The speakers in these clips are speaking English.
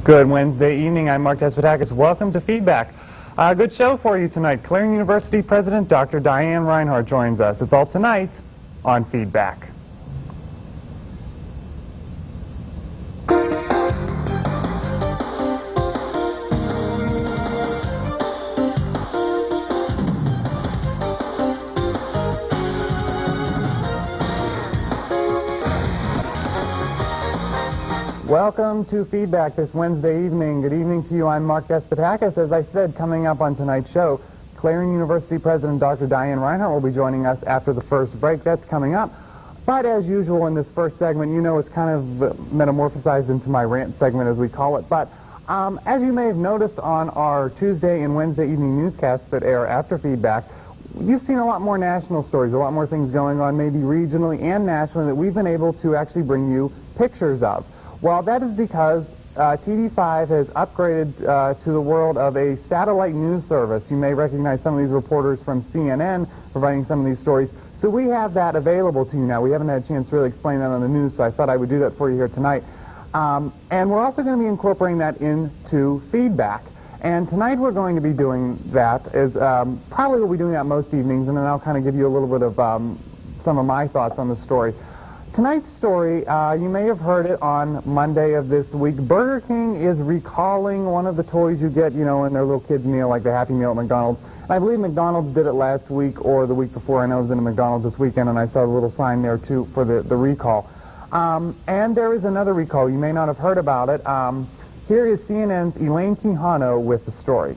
Good Wednesday evening. I'm Mark Despotakis. Welcome to Feedback. Good show for you tonight. Clarion University President Dr. Diane Reinhard joins us. It's all tonight on Feedback. Welcome to Feedback this Wednesday evening. Good evening to you. I'm Mark Despotakis. As I said, coming up on tonight's show, Clarion University President Dr. Diane Reinhard will be joining us after the first break. That's coming up. But as usual in this first segment, you know it's kind of metamorphosized into my rant segment, as we call it. But as you may have noticed on our Tuesday and Wednesday evening newscasts that air after Feedback, you've seen a lot more national stories, a lot more things going on, maybe regionally and nationally, that we've been able to actually bring you pictures of. Well, that is because TD5 has upgraded to the world of a satellite news service. You may recognize some of these reporters from CNN providing some of these stories. So we have that available to you now. We haven't had a chance to really explain that on the news, so I thought I would do that for you here tonight. And we're also going to be incorporating that into Feedback. And tonight we're going to be doing that, as probably we'll be doing that most evenings, and then I'll kind of give you a little bit of some of my thoughts on the story. Tonight's story, you may have heard it on Monday of this week. Burger King is recalling one of the toys you get, you know, in their little kids' meal, like the Happy Meal at McDonald's. And I believe McDonald's did it last week or the week before. I know I was in a McDonald's this weekend, and I saw a little sign there, too, for the recall. And there is another recall. You may not have heard about it. Here is CNN's Elaine Quijano with the story.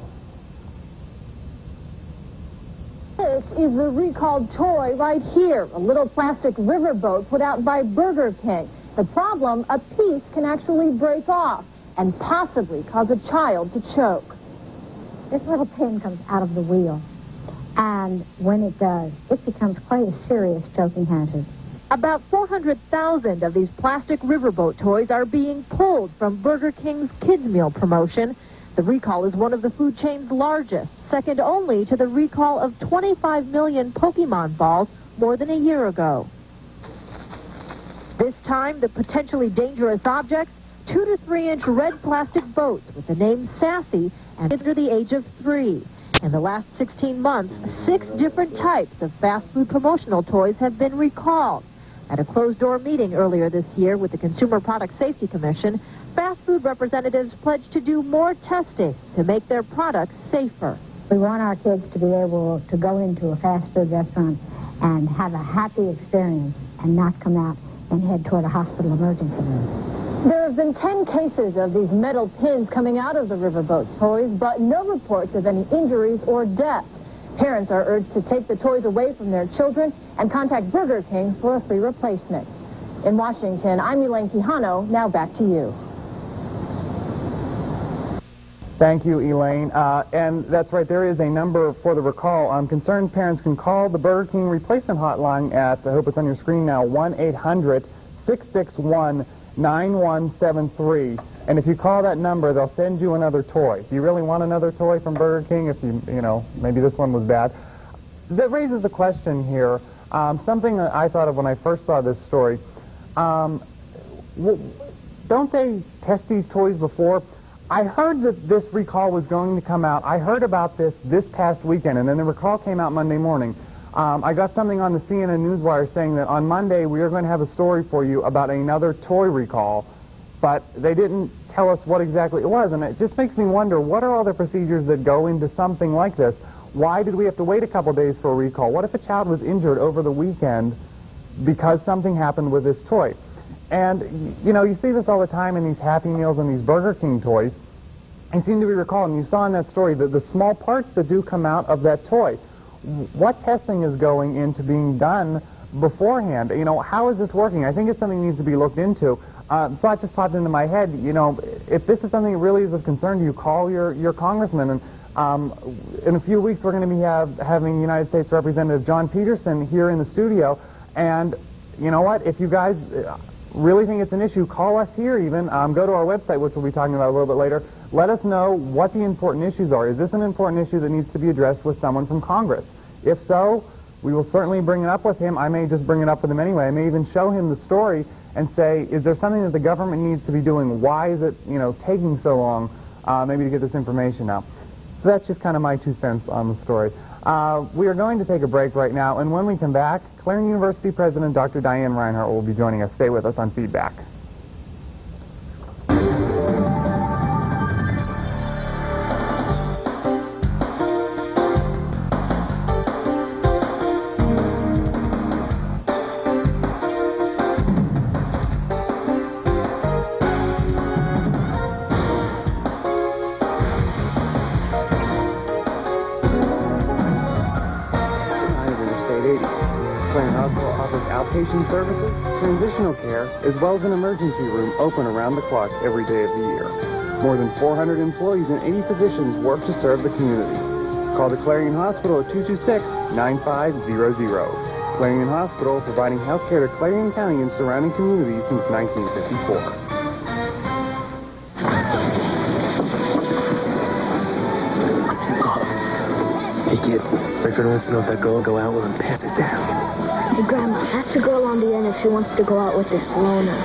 This is the recalled toy right here, a little plastic riverboat put out by Burger King. The problem, a piece can actually break off and possibly cause a child to choke. This little pin comes out of the wheel, and when it does, it becomes quite a serious choking hazard. About 400,000 of these plastic riverboat toys are being pulled from Burger King's Kids Meal promotion. The recall is one of the food chain's largest, second only to the recall of 25 million Pokemon balls more than a year ago. This time, the potentially dangerous objects, 2 to 3 inch red plastic boats with the name Sassy and under the age of 3. In the last 16 months, 6 different types of fast food promotional toys have been recalled. At a closed-door meeting earlier this year with the Consumer Product Safety Commission, fast food representatives pledged to do more testing to make their products safer. We want our kids to be able to go into a fast food restaurant and have a happy experience and not come out and head toward a hospital emergency room. There have been 10 cases of these metal pins coming out of the riverboat toys, but no reports of any injuries or death. Parents are urged to take the toys away from their children and contact Burger King for a free replacement. In Washington, I'm Elaine Quijano. Now back to you. Thank you, Elaine. And that's right, there is a number for the recall. Concerned parents can call the Burger King replacement hotline at, I hope it's on your screen now, 1-800-661-9173. And if you call that number, they'll send you another toy. Do you really want another toy from Burger King? If you know, maybe this one was bad. That raises the question here, something that I thought of when I first saw this story. Don't they test these toys before? I heard that this recall was going to come out. I heard about this past weekend, and then the recall came out Monday morning. I got something on the CNN Newswire saying that on Monday we are going to have a story for you about another toy recall, but they didn't tell us what exactly it was, and it just makes me wonder, what are all the procedures that go into something like this? Why did we have to wait a couple days for a recall? What if a child was injured over the weekend because something happened with this toy? And, you know, you see this all the time in these Happy Meals and these Burger King toys. I seem to be recalling, you saw in that story, that the small parts that do come out of that toy. What testing is going into being done beforehand? You know, how is this working? I think it's something that needs to be looked into. Thought just popped into my head, you know, if this is something that really is of concern to you, call your congressman. And in a few weeks, we're going to be having United States Representative John Peterson here in the studio. And you know what? If you guys really think it's an issue, call us here even. Go to our website, which we'll be talking about a little bit later. Let us know what the important issues are. Is this an important issue that needs to be addressed with someone from Congress? If so, we will certainly bring it up with him. I may just bring it up with him anyway. I may even show him the story and say, is there something that the government needs to be doing? Why is it, taking so long maybe to get this information out? So that's just kind of my 2 cents on the story. We are going to take a break right now, and when we come back, Clarion University President Dr. Diane Reinhard will be joining us. Stay with us on Feedback. Clarion Hospital offers outpatient services, transitional care, as well as an emergency room open around the clock every day of the year. More than 400 employees and 80 physicians work to serve the community. Call the Clarion Hospital at 226-9500. Clarion Hospital, providing health care to Clarion County and surrounding communities since 1954. Hey, kid. Rayford wants to know if that girl will go out with him. Pass it down. Hey, Grandma, ask the girl on the end if she wants to go out with this loner.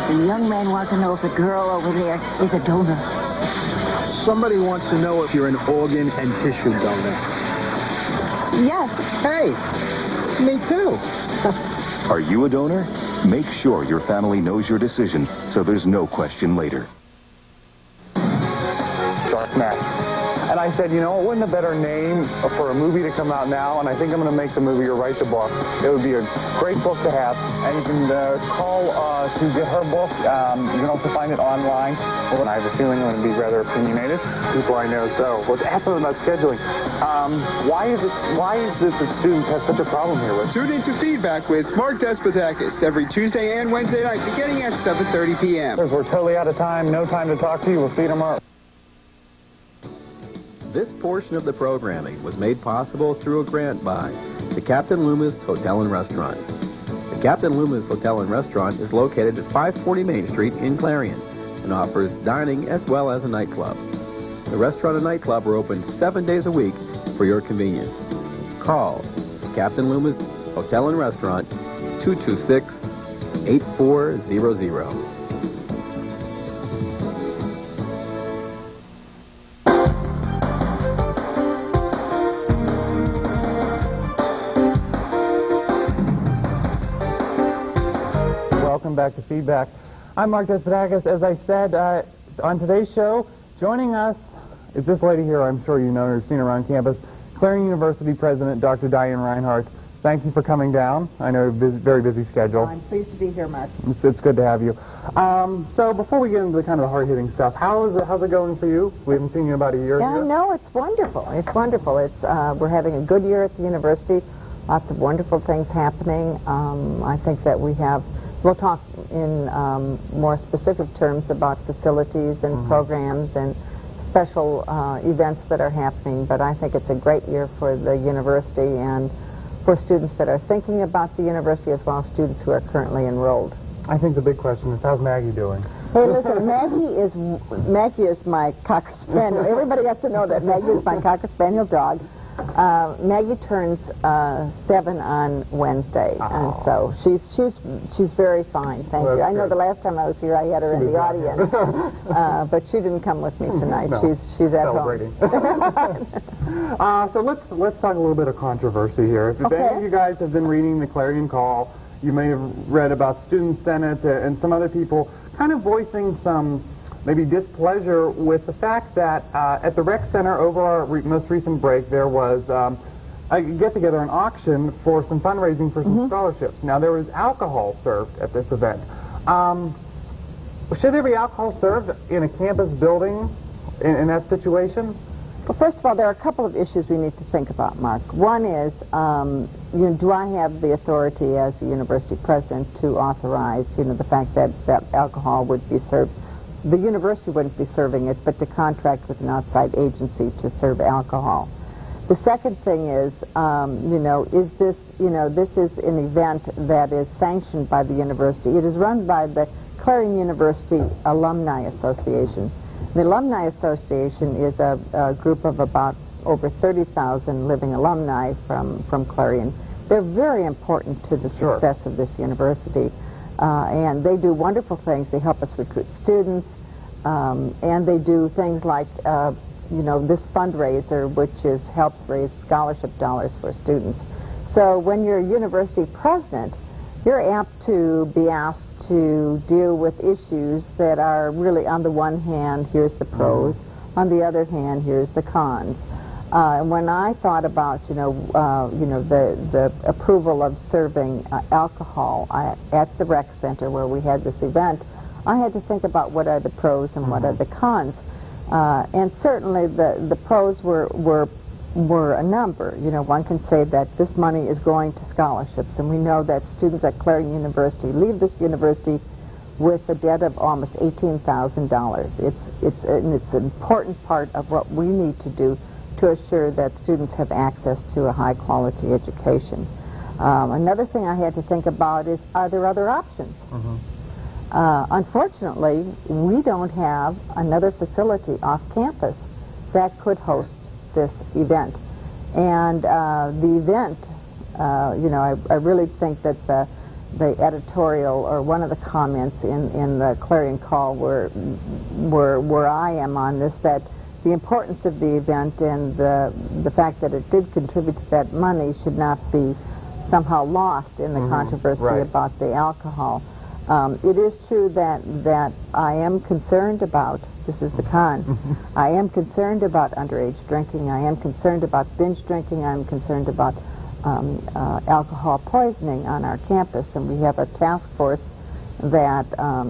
The young man wants to know if the girl over there is a donor. Somebody wants to know if you're an organ and tissue donor. Yes. Hey, me too. Are you a donor? Make sure your family knows your decision so there's no question later. Dark Match. And I said, wouldn't a better name for a movie to come out now? And I think I'm going to make the movie or write the book. It would be a great book to have. And you can call to get her book. You can also find it online. And I have a feeling I'm going to be rather opinionated. People I know so. Let's ask them about scheduling. Why is it that students have such a problem here with? Tune into Feedback with Mark Despotakis every Tuesday and Wednesday night beginning at 7:30 p.m. We're totally out of time. No time to talk to you. We'll see you tomorrow. This portion of the programming was made possible through a grant by the Captain Loomis Hotel and Restaurant. The Captain Loomis Hotel and Restaurant is located at 540 Main Street in Clarion and offers dining as well as a nightclub. The restaurant and nightclub are open 7 days a week for your convenience. Call Captain Loomis Hotel and Restaurant 226-8400. Welcome back to Feedback. I'm Mark Despotakis. As I said on today's show, joining us is this lady here. I'm sure you know her, seen her around campus. Clarion University President Dr. Diane Reinhard. Thank you for coming down. I know you have a very busy schedule. I'm pleased to be here, Mark. It's good to have you. So before we get into the kind of the hard-hitting stuff, how's it going for you? We haven't seen you in about a year. Yeah, no, it's wonderful. It's wonderful. We're having a good year at the university. Lots of wonderful things happening. I think that we'll talk in more specific terms about facilities and programs and special events that are happening, but I think it's a great year for the university and for students that are thinking about the university as well as students who are currently enrolled. I think the big question is, how's Maggie doing? Hey, listen, Maggie is my Cocker Spaniel. Everybody has to know that Maggie is my Cocker Spaniel dog. Maggie turns 7 on Wednesday, and so she's very fine. Thank you. I know the last time I was here, I had her in the audience, but she didn't come with me tonight. No. She's at Celebrating. home. So let's talk a little bit of controversy here. If any of you guys have been reading the Clarion Call, you may have read about Student Senate and some other people kind of voicing some maybe displeasure with the fact that at the rec center over our most recent break there was a get-together, an auction for some fundraising for some scholarships. Now there was alcohol served at this event. Should there be alcohol served in a campus building in that situation? Well, first of all, there are a couple of issues we need to think about, Mark. One is, do I have the authority as the university president to authorize, the fact that alcohol would be served? The university wouldn't be serving it, but to contract with an outside agency to serve alcohol. The second thing is, is this, this is an event that is sanctioned by the university. It is run by the Clarion University Alumni Association. The Alumni Association is a group of about over 30,000 living alumni from Clarion. They're very important to the success of this university. And they do wonderful things. They help us recruit students, and they do things like, this fundraiser, which helps raise scholarship dollars for students. So when you're a university president, you're apt to be asked to deal with issues that are really, on the one hand, here's the pros, on the other hand, here's the cons. And when I thought about, the approval of serving alcohol at the rec center where we had this event, I had to think about what are the pros and what are the cons. And certainly the pros were a number. One can say that this money is going to scholarships, and we know that students at Clarion University leave this university with a debt of almost $18,000. It's an important part of what we need to do to assure that students have access to a high-quality education. Another thing I had to think about is, are there other options? Unfortunately, we don't have another facility off campus that could host this event. And the event, I really think that the editorial, or one of the comments in the Clarion Call where I am on this, that the importance of the event and the fact that it did contribute to that money should not be somehow lost in the controversy about the alcohol. It is true that I am concerned about, this is the con, I am concerned about underage drinking, I am concerned about binge drinking, I am concerned about alcohol poisoning on our campus, and we have a task force that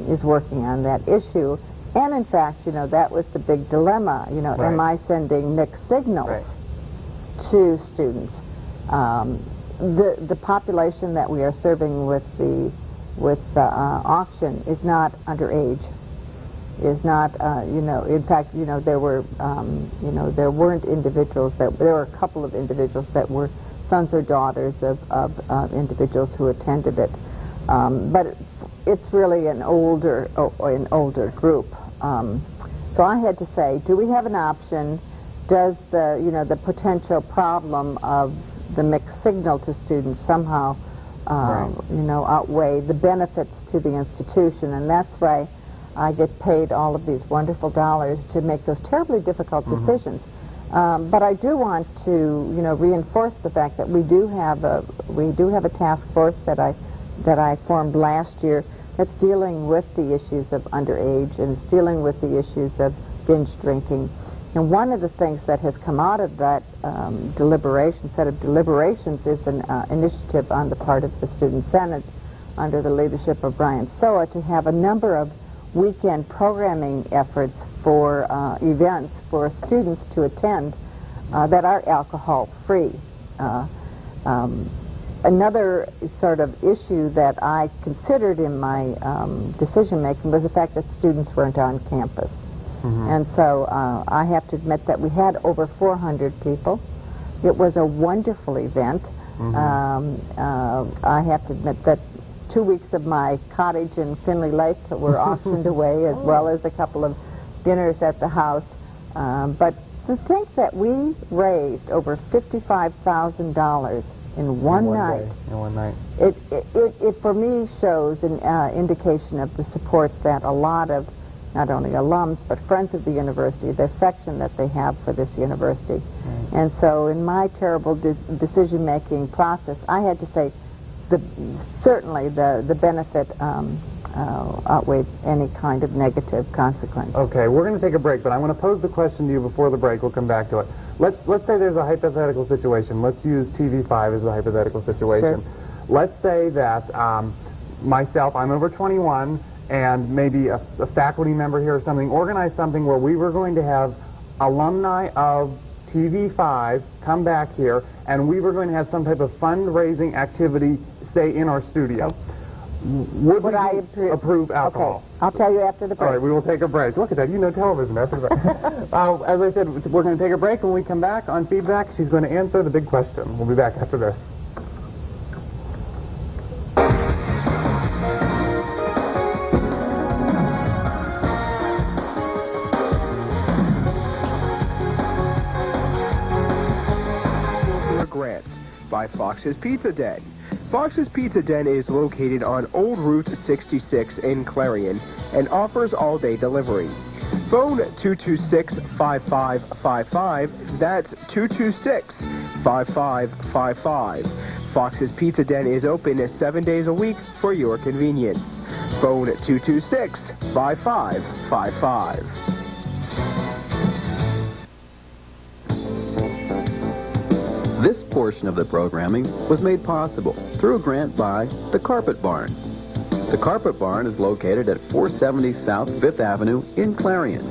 is working on that issue. And in fact, that was the big dilemma. Am I sending mixed signals to students? The population that we are serving with the auction is not underage. Is not, in fact, there were, there weren't individuals there were a couple of individuals that were sons or daughters of individuals who attended it. But it's really an older group. So I had to say, do we have an option? Does the potential problem of the mixed signal to students somehow, outweigh the benefits to the institution? And that's why I get paid all of these wonderful dollars to make those terribly difficult decisions. But I do want to, reinforce the fact that we do have a task force that I formed last year that's dealing with the issues of underage and it's dealing with the issues of binge drinking. And one of the things that has come out of that set of deliberations is an initiative on the part of the Student Senate under the leadership of Brian Soa to have a number of weekend programming efforts for events for students to attend that are alcohol-free. Another sort of issue that I considered in my decision-making was the fact that students weren't on campus. And so I have to admit that we had over 400 people. It was a wonderful event. I have to admit that 2 weeks of my cottage in Finley Lake were auctioned away, as well as a couple of dinners at the house. But to think that we raised over $55,000 in one night. In one night. It for me shows an indication of the support that a lot of not only alums but friends of the university, the affection that they have for this university. And so in my terrible decision-making process, I had to say certainly the benefit outweighed any kind of negative consequence. Okay, we're going to take a break, but I want to pose the question to you before the break. We'll come back to it. Let's say there's a hypothetical situation. Let's use TV5 as a hypothetical situation. Sure. Let's say that myself, I'm over 21, and maybe a faculty member here or something organized something where we were going to have alumni of TV5 come back here, and we were going to have some type of fundraising activity, say, in our studio. Would I approve alcohol? Okay. I'll tell you after the break. All right, we will take a break. Look at that, you know television after the break. As I said, we're going to take a break. When we come back on feedback, she's going to answer the big question. We'll be back after this. by Fox's Pizza Den. Fox's Pizza Den is located on Old Route 66 in Clarion and offers all-day delivery. Phone 226-5555. That's 226-5555. Fox's Pizza Den is open 7 days a week for your convenience. Phone 226-5555. This portion of the programming was made possible through a grant by the Carpet Barn. The Carpet Barn is located at 470 South 5th Avenue in Clarion.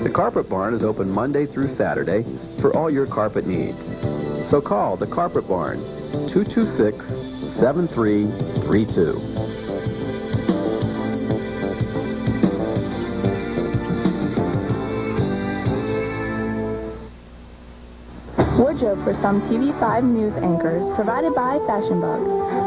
The Carpet Barn is open Monday through Saturday for all your carpet needs. So call the Carpet Barn, 226-7332. Wardrobe for some TV5 news anchors, provided by Fashion Bug,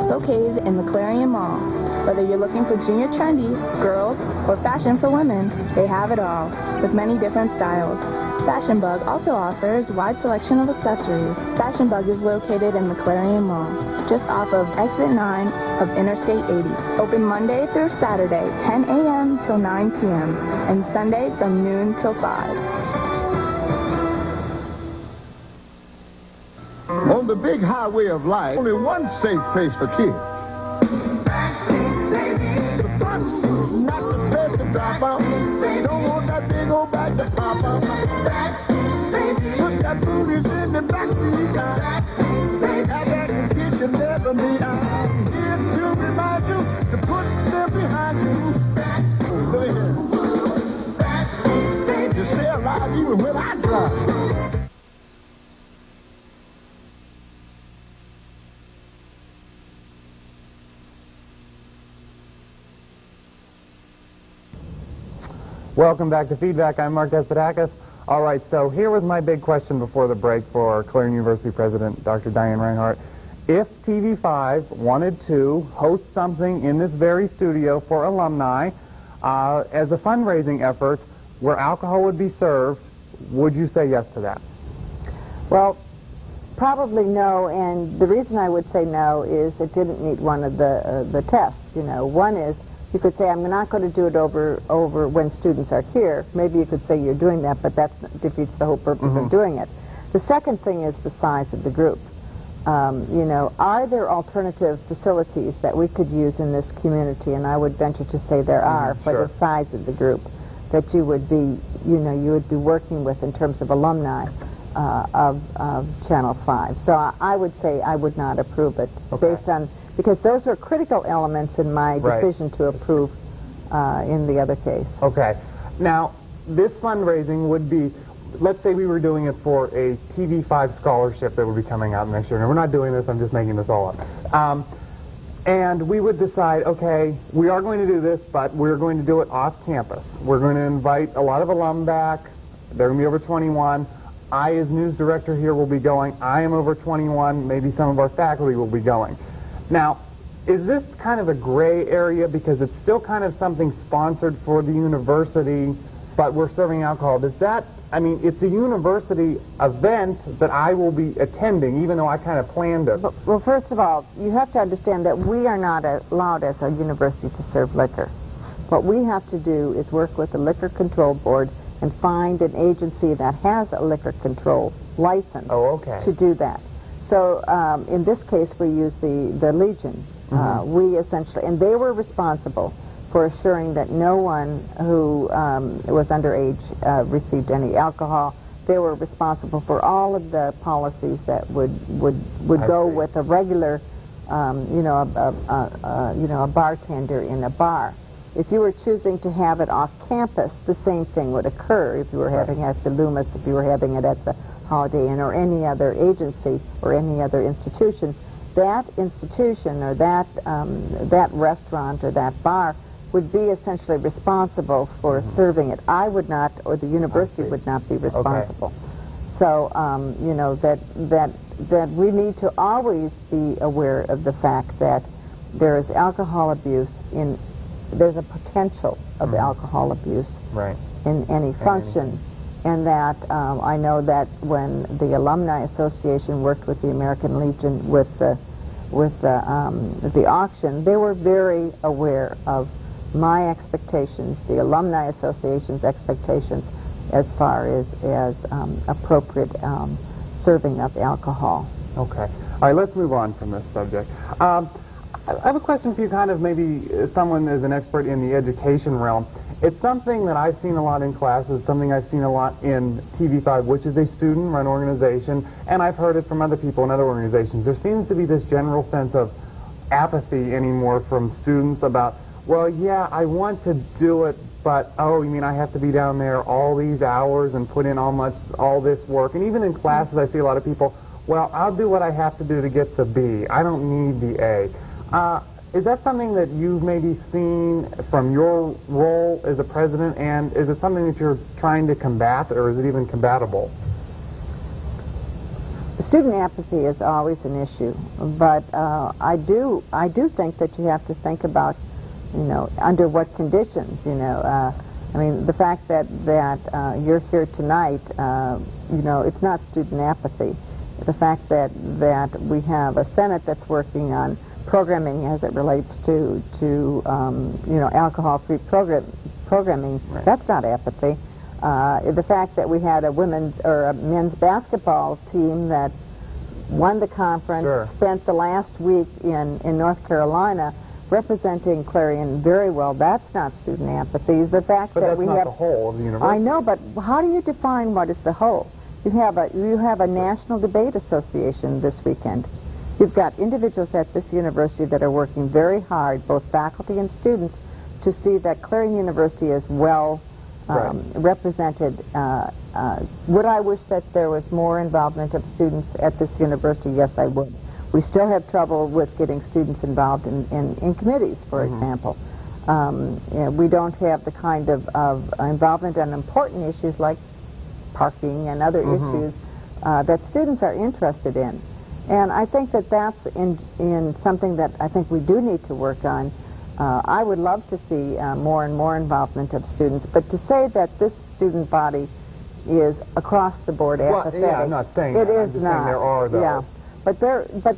located in the Clarion Mall. Whether you're looking for junior trendy, girls, or fashion for women, they have it all, with many different styles. Fashion Bug also offers a wide selection of accessories. Fashion Bug is located in the Clarion Mall, just off of Exit 9 of Interstate 80. Open Monday through Saturday, 10 a.m. till 9 p.m., and Sunday from noon till 5. On the big highway of life, only one safe place for kids. The front seat's not the best to drop out. They don't want that big old bag to pop out. Put that booties in the back seat. Have that kitchen never be out. Here to remind you to put them behind you. You stay alive even when I drive. Welcome back to Feedback. I'm Mark Despotakis. All right, so here was my big question before the break for Clarion University President Dr. Diane Reinhard. If TV5 wanted to host something in this very studio for alumni as a fundraising effort where alcohol would be served, would you say yes to that? Well, probably no, and the reason I would say no is it didn't meet one of the tests. You know, one is you could say, I'm not going to do it over when students are here. Maybe you could say you're doing that, but that defeats the whole purpose of doing it. The second thing is the size of the group. You know, are there alternative facilities that we could use in this community? And I would venture to say there are for the size of the group that you would be, you know, you would be working with in terms of alumni of Channel 5. So I would say I would not approve it based on, because those are critical elements in my decision to approve in the other case. Okay. Now, this fundraising would be, let's say we were doing it for a TV5 scholarship that would be coming out next year. Now, we're not doing this, I'm just making this all up. And we would decide, okay, we are going to do this, but we're going to do it off campus. We're going to invite a lot of alum back. They're going to be over 21. I, as news director here, will be going. I am over 21. Maybe some of our faculty will be going. Now, is this kind of a gray area because it's still kind of something sponsored for the university, but we're serving alcohol? Does that, I mean, it's a university event that I will be attending, even though I kind of planned it. Well, first of all, you have to understand that we are not allowed as a university to serve liquor. What we have to do is work with the Liquor Control Board and find an agency that has a liquor control license to do that. So in this case, we use the Legion. We essentially, and they were responsible for assuring that no one who was underage received any alcohol. They were responsible for all of the policies that would go with a regular, you know, a bartender in a bar. If you were choosing to have it off campus, the same thing would occur. If you were having it at the Loomis, if you were having it at the Holiday Inn or any other agency or any other institution, that institution or that restaurant or that bar would be essentially responsible for serving it. I would not, or the university would not be responsible. So, you know, that we need to always be aware of the fact that there is alcohol abuse there's a potential of alcohol abuse in any function and that I know that when the Alumni Association worked with the American Legion with the auction, they were very aware of my expectations, the Alumni Association's expectations, as far as appropriate serving of alcohol. Okay. All right, let's move on from this subject. I have a question for you, kind of maybe someone is an expert in the education realm. It's something that I've seen a lot in classes, something I've seen a lot in TV5, which is a student-run organization, and I've heard it from other people in other organizations. There seems to be this general sense of apathy anymore from students about, well, yeah, I want to do it, but, oh, you mean I have to be down there all these hours and put in all this work? And even in classes, I see a lot of people, well, I'll do what I have to do to get the B. I don't need the A. Is that something that you've maybe seen from your role as a president, and is it something that you're trying to combat, or is it even combatable? Student apathy is always an issue, but I do think that you have to think about, under what conditions, I mean, the fact that you're here tonight, it's not student apathy. The fact that we have a Senate that's working on programming as it relates to alcohol-free programming, right. That's not apathy. The fact that we had a men's basketball team that won the conference, sure. Spent the last week in North Carolina representing Clarion very well, that's not student apathy. The fact that we have... But that's not the whole of the university. I know, but how do you define what is the whole? You have a National Debate Association this weekend. You've got individuals at this university that are working very hard, both faculty and students, to see that Clarion University is well represented. Would I wish that there was more involvement of students at this university? Yes, I would. We still have trouble with getting students involved in committees, for example. We don't have the kind of involvement on important issues like parking and other issues that students are interested in. And I think that that's in something that I think we do need to work on. I would love to see more and more involvement of students, but to say that this student body is across the board apathetic, yeah, I'm not saying it that. is I'm just not. saying there are those. Yeah, but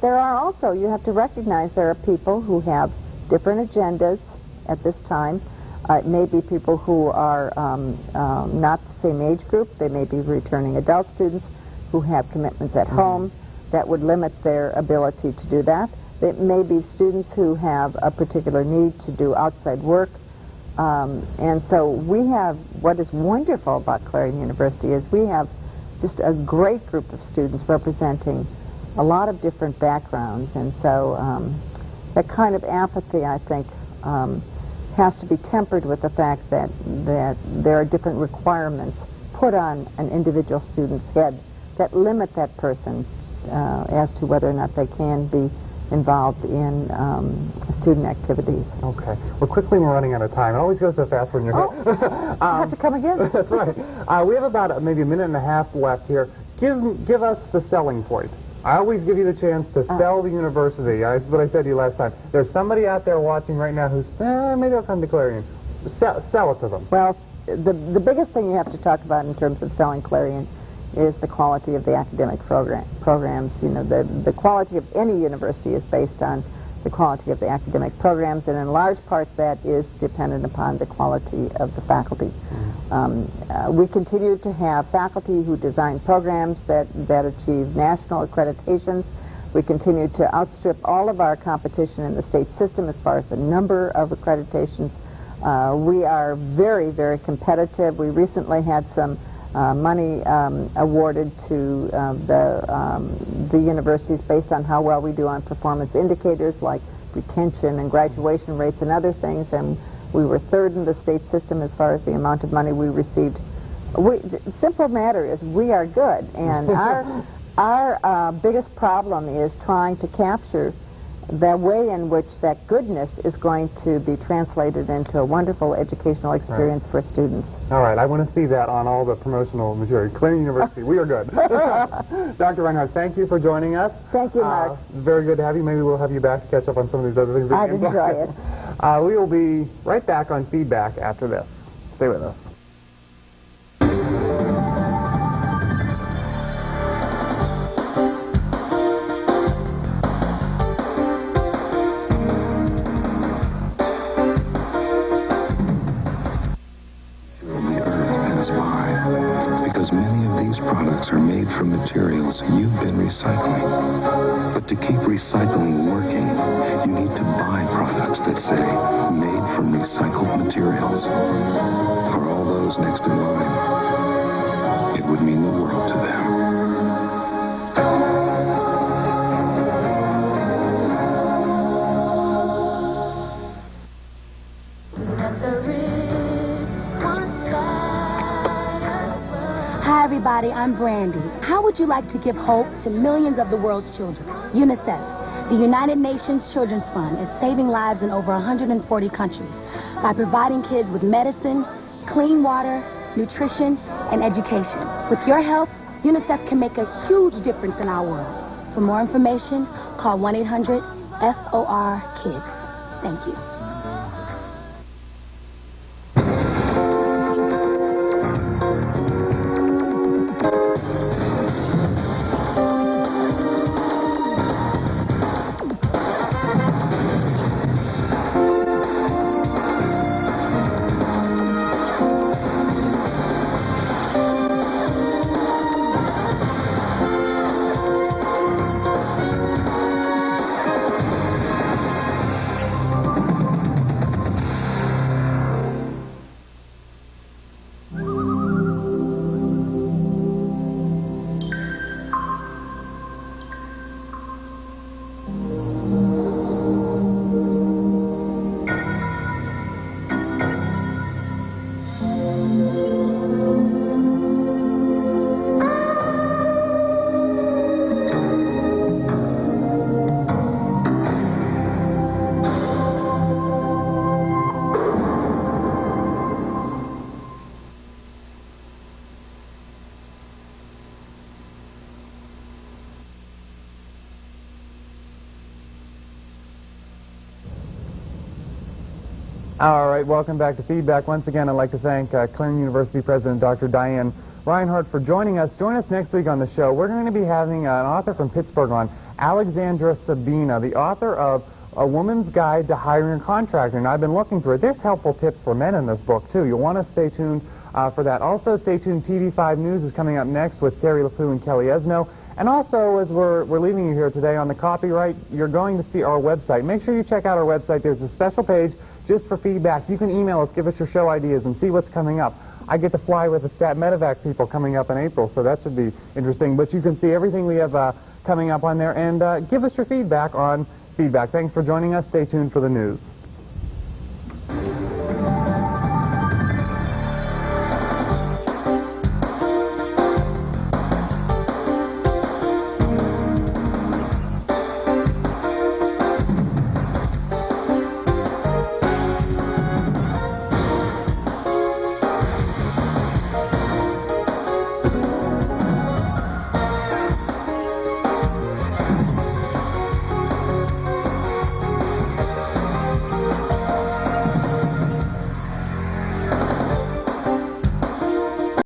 there are also, you have to recognize there are people who have different agendas at this time. It may be people who are not the same age group. They may be returning adult students who have commitments at home that would limit their ability to do that. It may be students who have a particular need to do outside work. And so we have, what is wonderful about Clarion University is we have just a great group of students representing a lot of different backgrounds. And so that kind of apathy, I think, has to be tempered with the fact that there are different requirements put on an individual student's head that limit that person as to whether or not they can be involved in student activities. Okay. Well, quickly, we're running out of time. It always goes so fast when you're here. I have to come again. That's right. We have about maybe a minute and a half left here. Give us the selling point. I always give you the chance to sell the university. That's what I said to you last time. There's somebody out there watching right now who's, maybe I'll come to Clarion. Sell it to them. Well, the biggest thing you have to talk about in terms of selling Clarion is the quality of the academic programs. The quality of any university is based on the quality of the academic programs, and in large part that is dependent upon the quality of the faculty. We continue to have faculty who design programs that achieve national accreditations. We continue to outstrip all of our competition in the state system as far as the number of accreditations. We are very, very competitive. We recently had some money awarded to the universities based on how well we do on performance indicators like retention and graduation rates and other things, and we were third in the state system as far as the amount of money we received. The simple matter is we are good, and our biggest problem is trying to capture the way in which that goodness is going to be translated into a wonderful educational experience for students. All right, I want to see that on all the promotional material. Clarion University, we are good. Dr. Reinhard, thank you for joining us. Thank you, Mark. Very good to have you. Maybe we'll have you back to catch up on some of these other things. I'd enjoy it. We will be right back on Feedback after this. Stay with us. products are made from materials you've been recycling. But to keep recycling working, you need to buy products that say, made from recycled materials. For all those next in line, it would mean the world to them. Hi everybody, I'm Brandy. How would you like to give hope to millions of the world's children? UNICEF, the United Nations Children's Fund, is saving lives in over 140 countries by providing kids with medicine, clean water, nutrition, and education. With your help, UNICEF can make a huge difference in our world. For more information, call 1-800-FOR-KIDS. Thank you. All right, welcome back to Feedback. Once again, I'd like to thank Clarion University President Dr. Diane Reinhard for joining us. Join us next week on the show. We're going to be having an author from Pittsburgh on, Alexandra Sabina, the author of A Woman's Guide to Hiring a Contractor. And I've been looking through it. There's helpful tips for men in this book, too. You'll want to stay tuned for that. Also, stay tuned. TV5 News is coming up next with Terry LaFou and Kelly Esno. And also, as we're leaving you here today on the copyright, you're going to see our website. Make sure you check out our website. There's a special page just for feedback. You can email us, give us your show ideas, and see what's coming up. I get to fly with the Stat Medevac people coming up in April, so that should be interesting. But you can see everything we have coming up on there, and give us your feedback on Feedback. Thanks for joining us. Stay tuned for the news.